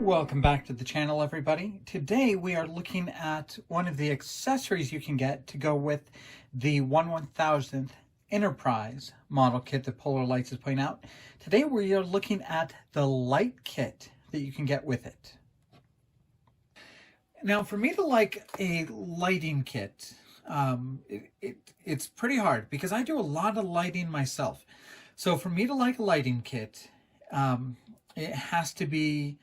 Welcome back to the channel, everybody. Today we are looking at one of the accessories you can get to go with the 1/1000th Enterprise model kit that Polar Lights is putting out. Today we are looking at the light kit that you can get with it. Now, for me to like a lighting kit, it's pretty hard because I do a lot of lighting myself. So for me to like a lighting kit, it has to be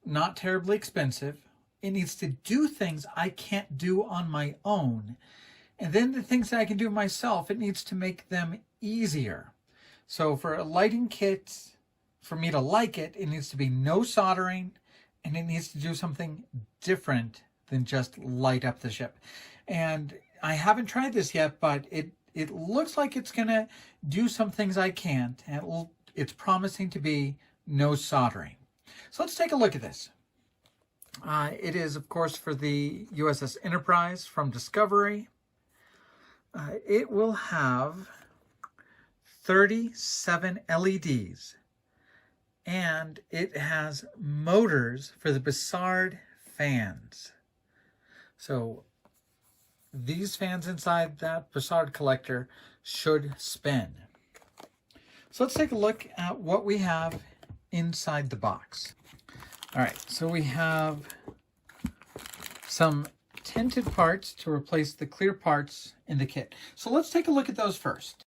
not terribly expensive. It needs to do things I can't do on my own. And then the things that I can do myself, it needs to make them easier. So for a lighting kit, for me to like it, it needs to be no soldering, and it needs to do something different than just light up the ship. And I haven't tried this yet, but it looks like it's gonna do some things I can't, and it's promising to be no soldering. So let's take a look at this. It is, of course, for the USS Enterprise from Discovery. It will have 37 LEDs, and it has motors for the Bussard fans. So these fans inside that Bussard collector should spin. So let's take a look at what we have inside the box. All right, so we have some tinted parts to replace the clear parts in the kit. So let's take a look at those first.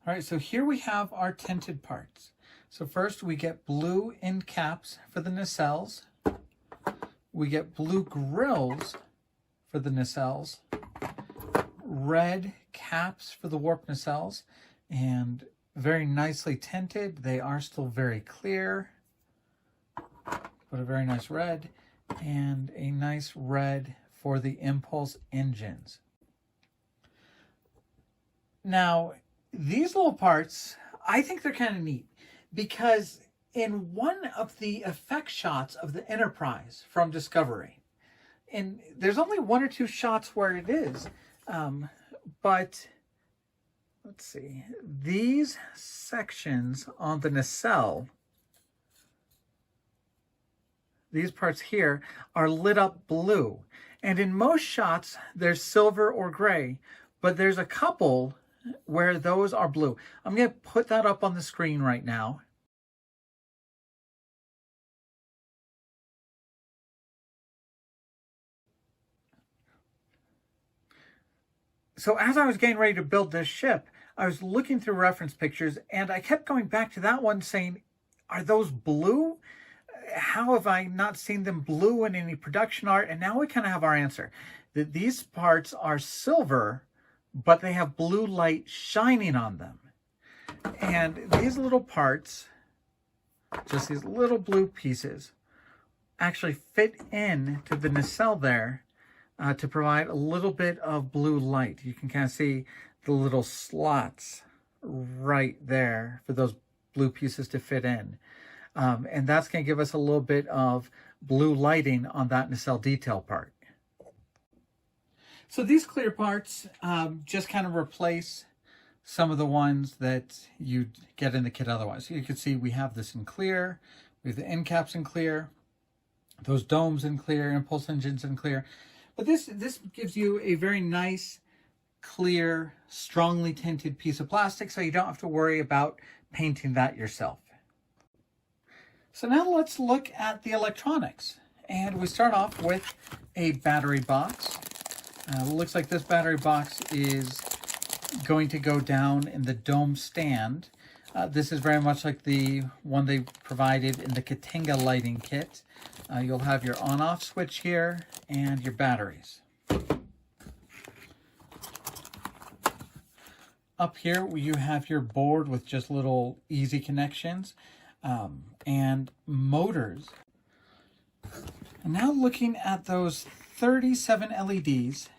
All right, so here we have our tinted parts. So first we get blue end caps for the nacelles. We get blue grills for the nacelles, red caps for the warp nacelles, and very nicely tinted. They are still very clear, but a very nice red, and a nice red for the impulse engines. Now, these little parts, I think they're kind of neat because in one of the effect shots of the Enterprise from Discovery, and there's only one or two shots where it is, but let's see, these sections on the nacelle, these parts here, are lit up blue. And in most shots, there's silver or gray, but there's a couple where those are blue. I'm going to put that up on the screen right now. So as I was getting ready to build this ship, I was looking through reference pictures, and I kept going back to that one saying, are those blue? How have I not seen them blue in any production art? And now we kind of have our answer. That these parts are silver, but they have blue light shining on them. And these little parts, just these little blue pieces, actually fit into the nacelle there to provide a little bit of blue light. You can kind of see the little slots right there for those blue pieces to fit in. And that's going to give us a little bit of blue lighting on that nacelle detail part. So these clear parts just kind of replace some of the ones that you get in the kit otherwise. So you can see we have this in clear, we have the end caps in clear, those domes in clear, impulse engines in clear. But this gives you a very nice, clear, strongly tinted piece of plastic, so you don't have to worry about painting that yourself. So now let's look at the electronics. And we start off with a battery box. Looks like this battery box is going to go down in the dome stand. This is very much like the one they provided in the Katinga lighting kit. You'll have your on-off switch here and your batteries. Up here you have your board with just little easy connections and motors. And now looking at those 37 LEDs,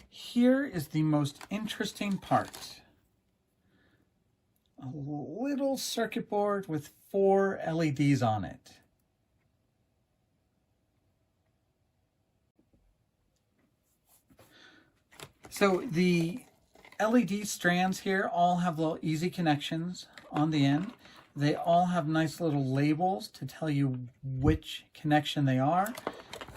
here is the most interesting part. A little circuit board with 4 LEDs on it. So the LED strands here all have little easy connections on the end. They all have nice little labels to tell you which connection they are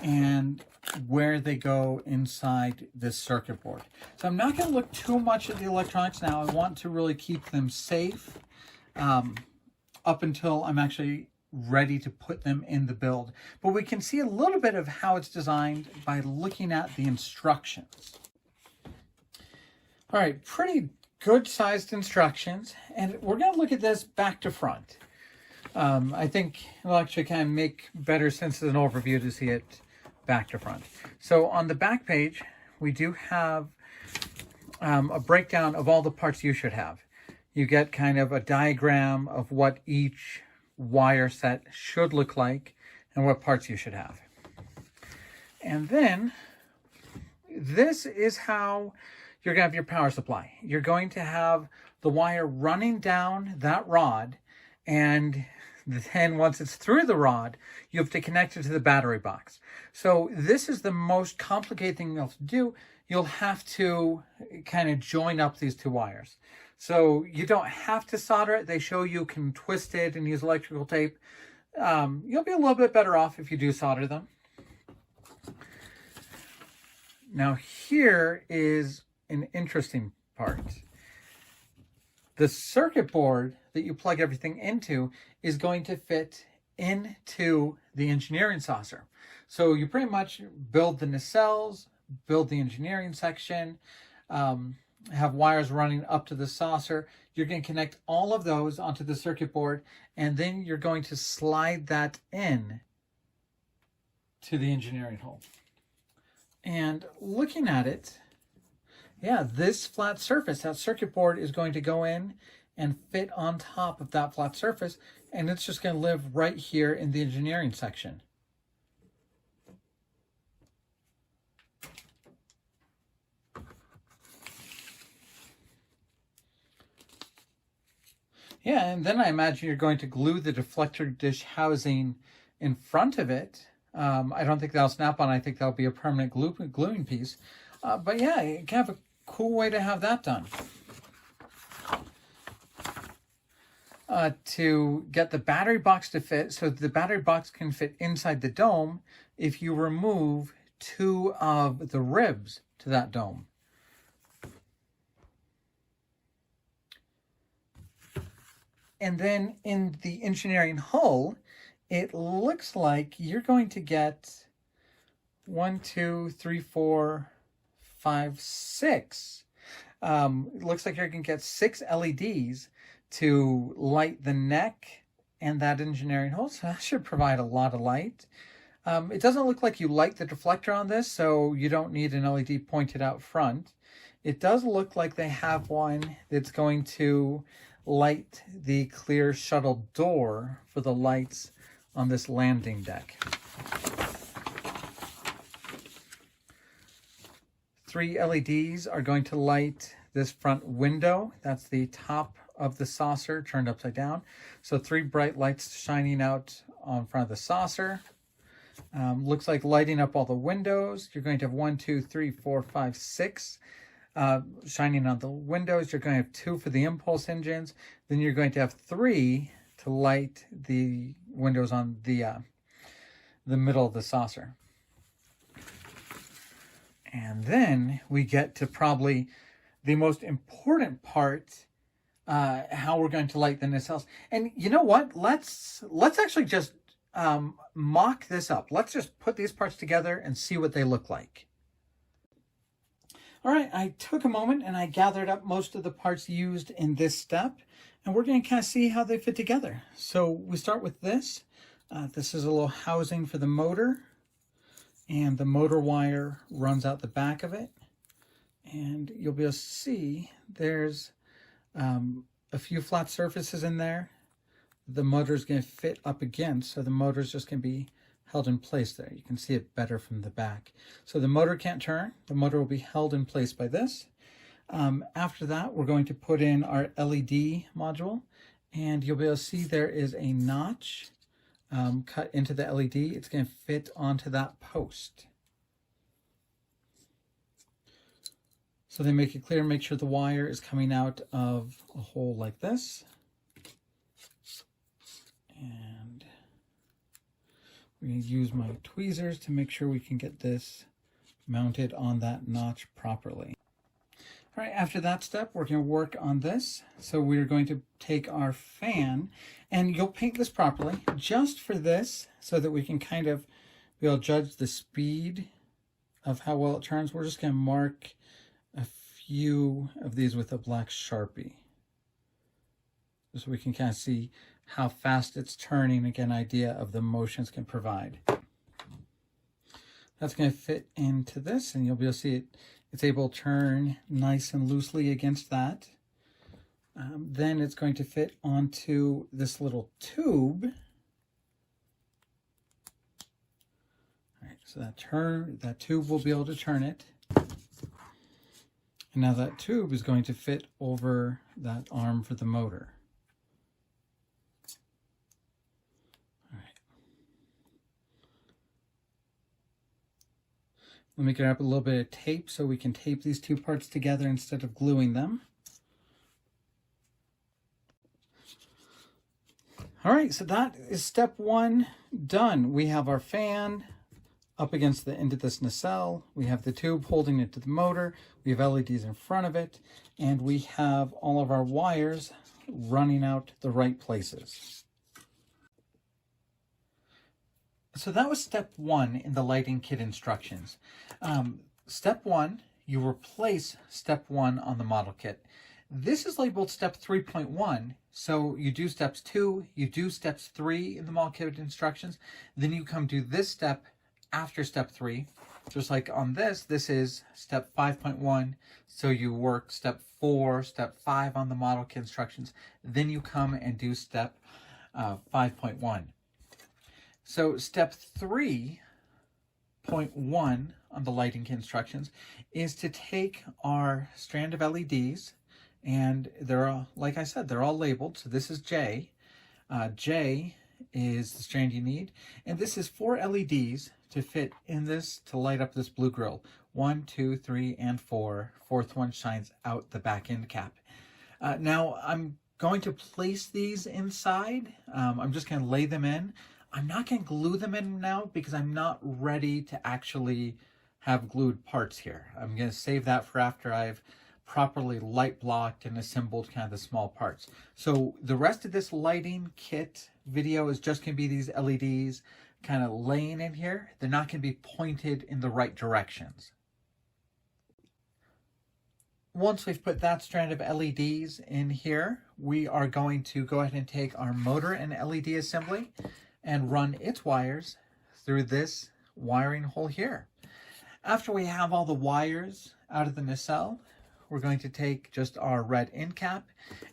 and where they go inside this circuit board. So I'm not going to look too much at the electronics now. I want to really keep them safe up until I'm actually ready to put them in the build. But we can see a little bit of how it's designed by looking at the instructions. All right, pretty good sized instructions, and we're going to look at this back to front. I think it'll actually kind of make better sense as an overview to see it back to front. So on the back page, we do have a breakdown of all the parts you should have. You get kind of a diagram of what each wire set should look like and what parts you should have. And then this is how you're going to have your power supply. You're going to have the wire running down that rod, and then once it's through the rod, you have to connect it to the battery box. So this is the most complicated thing you'll have to do. You'll have to kind of join up these two wires. So you don't have to solder it. They show you can twist it and use electrical tape. You'll be a little bit better off if you do solder them. Now here is an interesting part. The circuit board that you plug everything into is going to fit into the engineering saucer. So you pretty much build the nacelles, build the engineering section, have wires running up to the saucer. You're going to connect all of those onto the circuit board, and then you're going to slide that in to the engineering hole. And looking at it, yeah, this flat surface, that circuit board is going to go in and fit on top of that flat surface, and it's just going to live right here in the engineering section. Yeah, and then I imagine you're going to glue the deflector dish housing in front of it. I don't think that'll snap on. I think that'll be a permanent gluing piece. But yeah, you can have a cool way to have that done. To get the battery box to fit, so the battery box can fit inside the dome if you remove two of the ribs to that dome. And then in the engineering hull, it looks like you're going to get 1, 2, 3, 4, 5, 6. It looks like you're going to get 6 LEDs to light the neck and that engineering hull. So that should provide a lot of light. It doesn't look like you light the deflector on this, so you don't need an LED pointed out front. It does look like they have one that's going to light the clear shuttle door for the lights on this landing deck. 3 LEDs are going to light this front window. That's the top of the saucer turned upside down. So 3 bright lights shining out on front of the saucer. Looks like lighting up all the windows. You're going to have 1, 2, 3, 4, 5, 6 shining on the windows. You're going to have 2 for the impulse engines. Then you're going to have 3 to light the windows on the middle of the saucer. And then we get to probably the most important part, how we're going to light the nacelles. And you know what? Let's actually just mock this up. Let's just put these parts together and see what they look like. All right, I took a moment and I gathered up most of the parts used in this step, and we're going to kind of see how they fit together. So we start with this. This is a little housing for the motor, and the motor wire runs out the back of it. And you'll be able to see there's a few flat surfaces in there. The motor is going to fit up against, so the motor is just going to be held in place there. You can see it better from the back. So the motor can't turn. The motor will be held in place by this. After that, we're going to put in our LED module, and you'll be able to see there is a notch cut into the LED. It's going to fit onto that post. So they make it clear, make sure the wire is coming out of a hole like this. I'm going to use my tweezers to make sure we can get this mounted on that notch properly. All right, after that step, we're going to work on this. So we're going to take our fan, and you'll paint this properly just for this so that we can kind of be able to judge the speed of how well it turns. We're just going to mark a few of these with a black Sharpie, so we can kind of see how fast it's turning, and get an idea of the motion it's going to provide. That's going to fit into this, and you'll be able to see it's able to turn nice and loosely against that. Then it's going to fit onto this little tube. All right, so that tube will be able to turn it. And now that tube is going to fit over that arm for the motor. Let me grab a little bit of tape so we can tape these two parts together instead of gluing them. All right, so that is step one done. We have our fan up against the end of this nacelle. We have the tube holding it to the motor. We have LEDs in front of it. And we have all of our wires running out the right places. So that was step one in the lighting kit instructions. Step one, you replace step one on the model kit. This is labeled step 3.1. So you do steps 2, you do steps 3 in the model kit instructions. Then you come to this step after step 3. Just like on this is step 5.1. So you work step 4, step 5 on the model kit instructions. Then you come and do step 5.1. So step 3.1 on the lighting kit instructions is to take our strand of LEDs, and they're all, like I said, they're all labeled. So this is J. J is the strand you need, and this is 4 LEDs to fit in this to light up this blue grill. 1, 2, 3, and 4. Fourth one shines out the back end cap. Now I'm going to place these inside. I'm just going to lay them in. I'm not going to glue them in now because I'm not ready to actually have glued parts here. I'm going to save that for after I've properly light blocked and assembled kind of the small parts. So the rest of this lighting kit video is just going to be these LEDs kind of laying in here. They're not going to be pointed in the right directions. Once we've put that strand of LEDs in here, we are going to go ahead and take our motor and LED assembly and run its wires through this wiring hole here. After we have all the wires out of the nacelle, we're going to take just our red end cap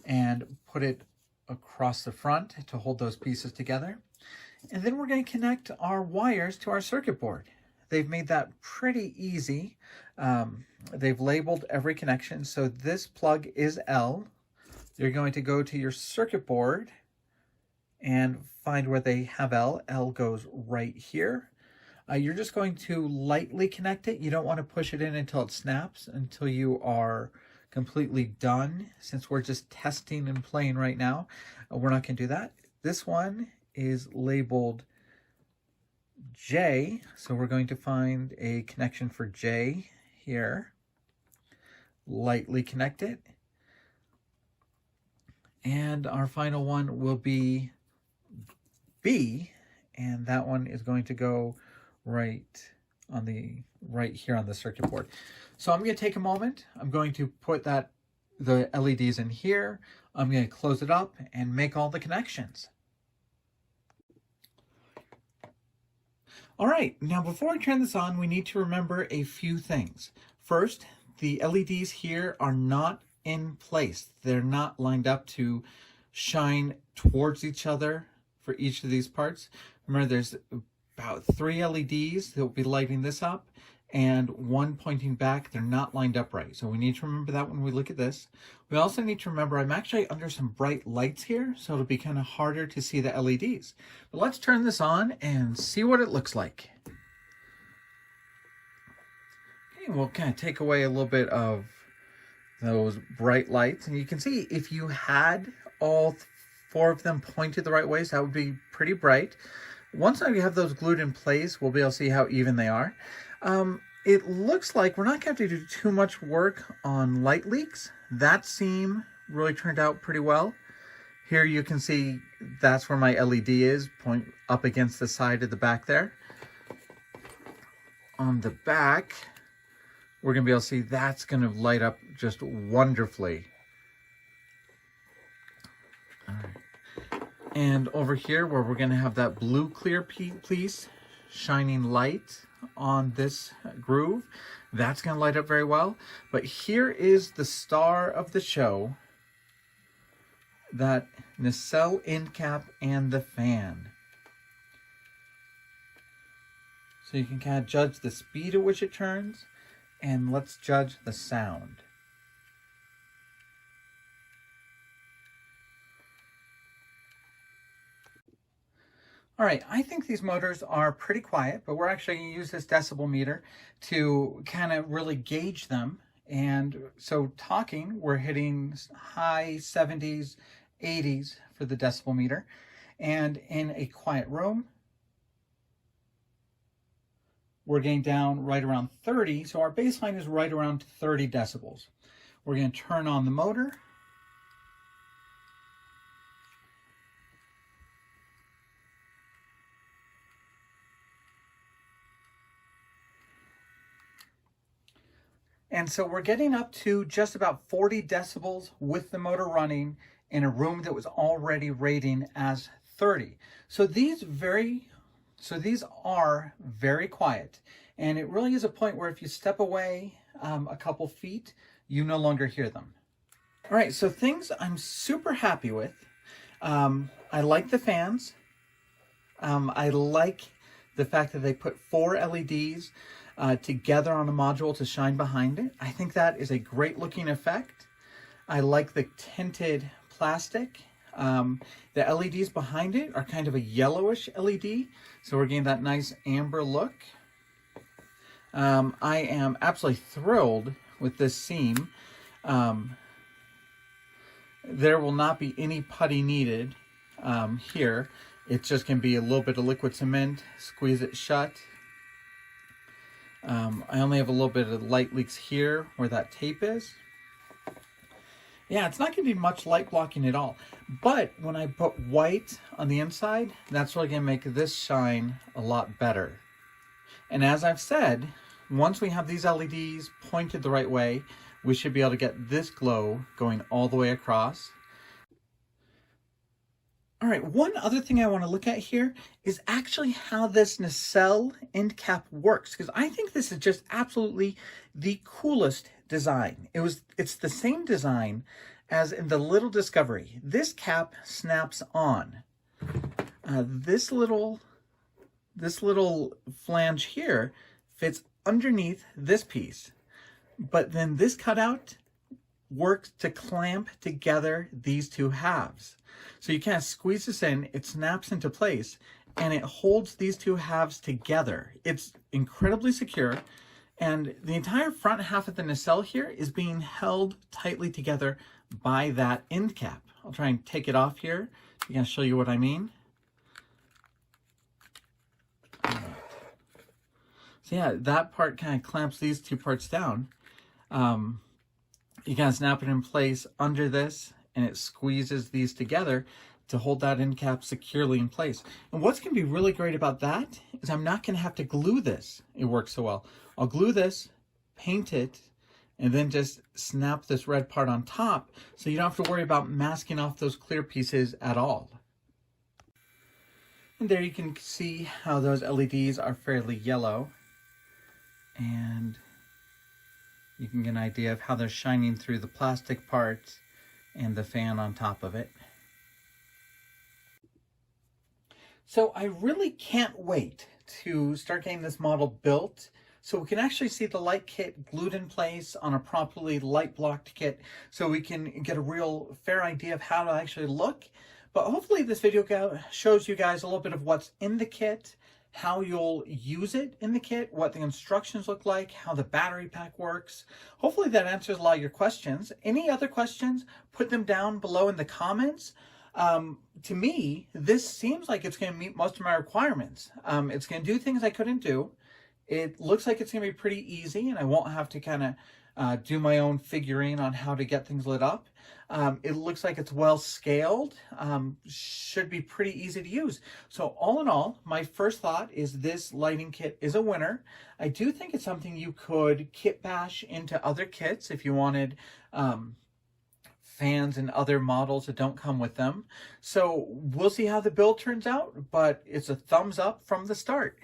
and put it across the front to hold those pieces together. And then we're going to connect our wires to our circuit board. They've made that pretty easy. They've labeled every connection. So this plug is L. You're going to go to your circuit board and find where they have L. L goes right here. You're just going to lightly connect it. You don't want to push it in until it snaps, until you are completely done. Since we're just testing and playing right now, we're not going to do that. This one is labeled J, so we're going to find a connection for J here. Lightly connect it. And our final one will be B, and that one is going to go right here on the circuit board. So I'm going to take a moment. I'm going to put the LEDs in here. I'm going to close it up and make all the connections. All right, now before I turn this on, we need to remember a few things. First, the LEDs here are not in place. They're not lined up to shine towards each other for each of these parts. Remember, there's about 3 LEDs that will be lighting this up and 1 pointing back. They're not lined up right. So we need to remember that when we look at this. We also need to remember I'm actually under some bright lights here, so it'll be kind of harder to see the LEDs. But let's turn this on and see what it looks like. Okay, we'll kind of take away a little bit of those bright lights. And you can see if you had all 4 of them pointed the right way, so that would be pretty bright. once I have those glued in place, we'll be able to see how even they are. It looks like we're not going to have to do too much work on light leaks. That seam really turned out pretty well. Here you can see that's where my LED is, point up against the side of the back there. On the back, we're going to be able to see that's going to light up just wonderfully. All right. And over here where we're going to have that blue clear piece shining light on this groove, that's going to light up very well. But here is the star of the show, that nacelle end cap and the fan. So you can kind of judge the speed at which it turns, and let's judge the sound. All right, I think these motors are pretty quiet, but we're actually going to use this decibel meter to kind of really gauge them. And so talking, we're hitting high 70s, 80s for the decibel meter. And in a quiet room, we're getting down right around 30. So our baseline is right around 30 decibels. We're going to turn on the motor. And so we're getting up to just about 40 decibels with the motor running in a room that was already rating as 30. So these are very quiet. And it really is a point where if you step away a couple feet, you no longer hear them. All right, so things I'm super happy with. I like the fans. I like the fact that they put 4 LEDs together on a module to shine behind it. I think that is a great looking effect. I like the tinted plastic. The LEDs behind it are kind of a yellowish LED, so we're getting that nice amber look. I am absolutely thrilled with this seam. There will not be any putty needed here. It's just going to be a little bit of liquid cement, squeeze it shut. I only have a little bit of light leaks here where that tape is. Yeah, it's not going to be much light blocking at all. But when I put white on the inside, that's really going to make this shine a lot better. And as I've said, once we have these LEDs pointed the right way, we should be able to get this glow going all the way across. All right, one other thing I want to look at here is actually how this nacelle end cap works, because I think this is just absolutely the coolest design. It's the same design as in the Little Discovery. This cap snaps on. This little flange here fits underneath this piece, but then this cutout works to clamp together these two halves. So you kind of squeeze this in, it snaps into place, and it holds these two halves together. It's incredibly secure, and the entire front half of the nacelle here is being held tightly together by that end cap. I'll try and take it off here. I'm going to show you what I mean. So yeah, that part kind of clamps these two parts down. You kind of snap it in place under this, and it squeezes these together to hold that end cap securely in place. And what's going to be really great about that is I'm not going to have to glue this. It works so well. I'll glue this, paint it, and then just snap this red part on top, so you don't have to worry about masking off those clear pieces at all. And there you can see how those LEDs are fairly yellow, and you can get an idea of how they're shining through the plastic parts and the fan on top of it. So I really can't wait to start getting this model built so we can actually see the light kit glued in place on a properly light blocked kit, so we can get a real fair idea of how to actually look. But hopefully this video shows you guys a little bit of what's in the kit, how you'll use it in the kit, what the instructions look like, how the battery pack works. Hopefully that answers a lot of your questions. Any other questions, put them down below in the comments. To me, this seems like it's going to meet most of my requirements. It's going to do things I couldn't do. It looks like it's going to be pretty easy, and I won't have to kind of do my own figuring on how to get things lit up. It looks like it's well scaled, should be pretty easy to use. So all in all, my first thought is this lighting kit is a winner. I do think it's something you could kit bash into other kits if you wanted fans and other models that don't come with them. So we'll see how the build turns out, but it's a thumbs up from the start.